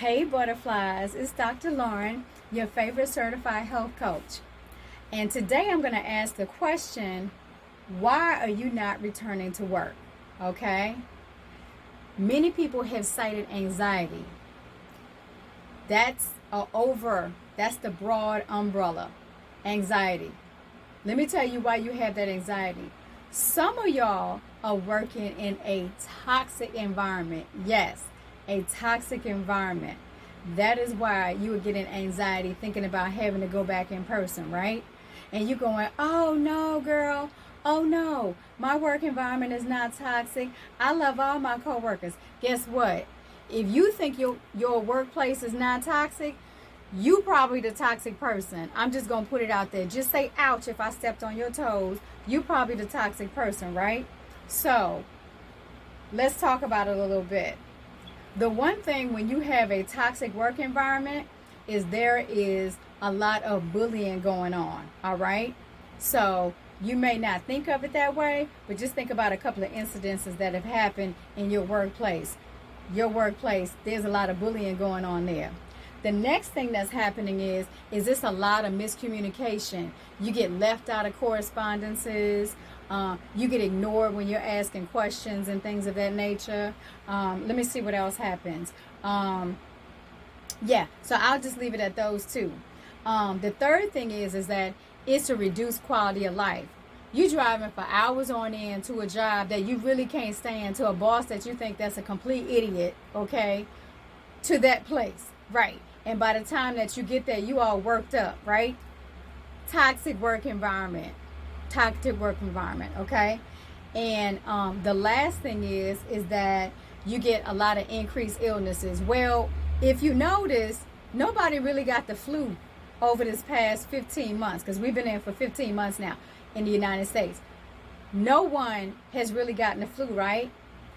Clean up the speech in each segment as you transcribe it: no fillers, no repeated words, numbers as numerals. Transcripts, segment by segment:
Hey butterflies, it's Dr. Lauren, your favorite certified health coach. And today I'm going to ask the question, why are you not returning to work? Okay? Many people have cited anxiety. That's that's the broad umbrella. Anxiety. Let me tell you why you have that anxiety. Some of y'all are working in a toxic environment. Yes, a toxic environment. That is why you are getting anxiety thinking about having to go back in person, right? And you're going, oh no, girl. Oh no, my work environment is not toxic. I love all my coworkers. Guess what? If you think your workplace is not toxic, you probably the toxic person. I'm just going to put it out there. Just say ouch if I stepped on your toes. You probably the toxic person, right? So let's talk about it a little bit. The one thing when you have a toxic work environment is there is a lot of bullying going on, all right? So you may not think of it that way, but just think about a couple of incidences that have happened in your workplace. Your workplace, there's a lot of bullying going on there. The next thing that's happening is this a lot of miscommunication. You get left out of correspondences. You get ignored when you're asking questions and things of that nature. Let me see what else happens. Yeah, so I'll just leave it at those two. The third thing is that it's to reduce quality of life. You driving for hours on end to a job that you really can't stand, to a boss that you think that's a complete idiot, okay, to that place, right? And by the time that you get there, you all worked up, right? Toxic work environment, okay? And the last thing is that you get a lot of increased illnesses. Well, if you notice, nobody really got the flu over this past 15 months, because we've been in for 15 months now in the United States. No one has really gotten the flu, right?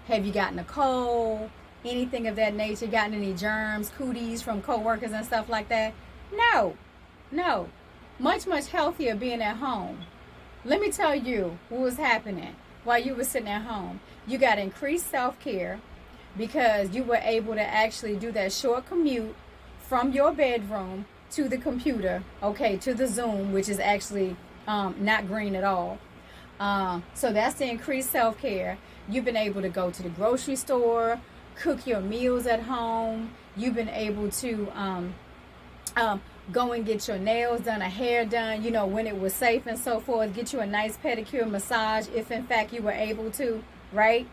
Have you gotten a cold? Anything of that nature? Gotten any germs, cooties from coworkers and stuff like that? No. Much healthier being at home. Let me tell you what was happening while you were sitting at home. You got increased self-care because you were able to actually do that short commute from your bedroom to the computer, okay, to the Zoom, which is actually not green at all. So that's the increased self-care. You've been able to go to the grocery store, cook your meals at home. You've been able to go and get your nails done, a hair done, when it was safe and so forth. Get you a nice pedicure, massage, if in fact you were able to, right?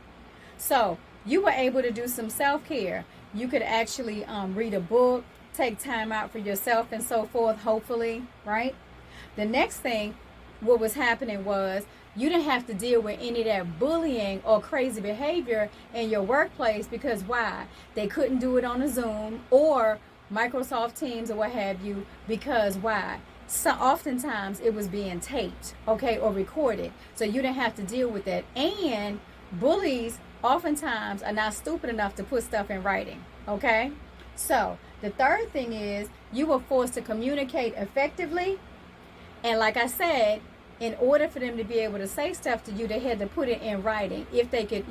So you were able to do some self-care. You could actually read a book, take time out for yourself and so forth, hopefully, right? The next thing, what was happening was you didn't have to deal with any of that bullying or crazy behavior in your workplace, because why? They couldn't do it on a Zoom or Microsoft Teams or what have you, because why? So oftentimes it was being taped, okay, or recorded. So you didn't have to deal with that. And bullies oftentimes are not stupid enough to put stuff in writing, okay? So the third thing is you were forced to communicate effectively. And like I said, in order for them to be able to say stuff to you, they had to put it in writing. If they could,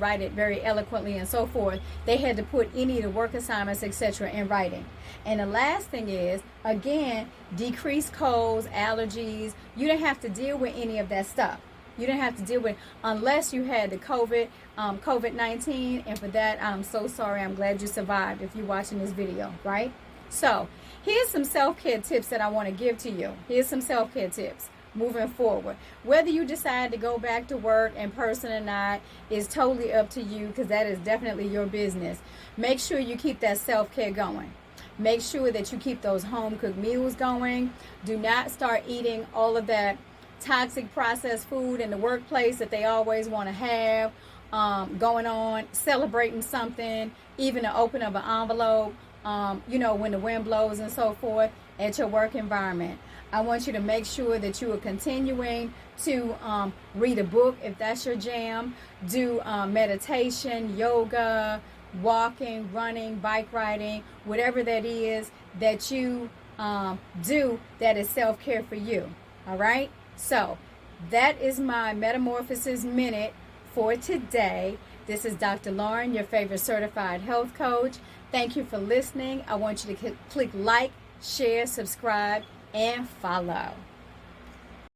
write it very eloquently and so forth, they had to put any of the work assignments, etc., in writing. And the last thing is, again, decreased colds, allergies. You didn't have to deal with any of that stuff. You didn't have to deal with, unless you had the COVID-19. And for that, I'm so sorry. I'm glad you survived if you're watching this video, right? So here's some self-care tips that I want to give to you. Here's some self-care tips moving forward. Whether you decide to go back to work in person or not is totally up to you, because that is definitely your business. Make sure you keep that self-care going. Make sure that you keep those home-cooked meals going. Do not start eating all of that toxic processed food in the workplace that they always want to have going on, celebrating something, even the open of an envelope, when the wind blows and so forth at your work environment. I want you to make sure that you are continuing to read a book if that's your jam, do meditation, yoga, walking, running, bike riding, whatever that is that you do that is self-care for you. All right? So that is my Metamorphosis Minute for today. This is Dr. Lauren, your favorite certified health coach. Thank you for listening. I want you to click like, share, subscribe, and follow.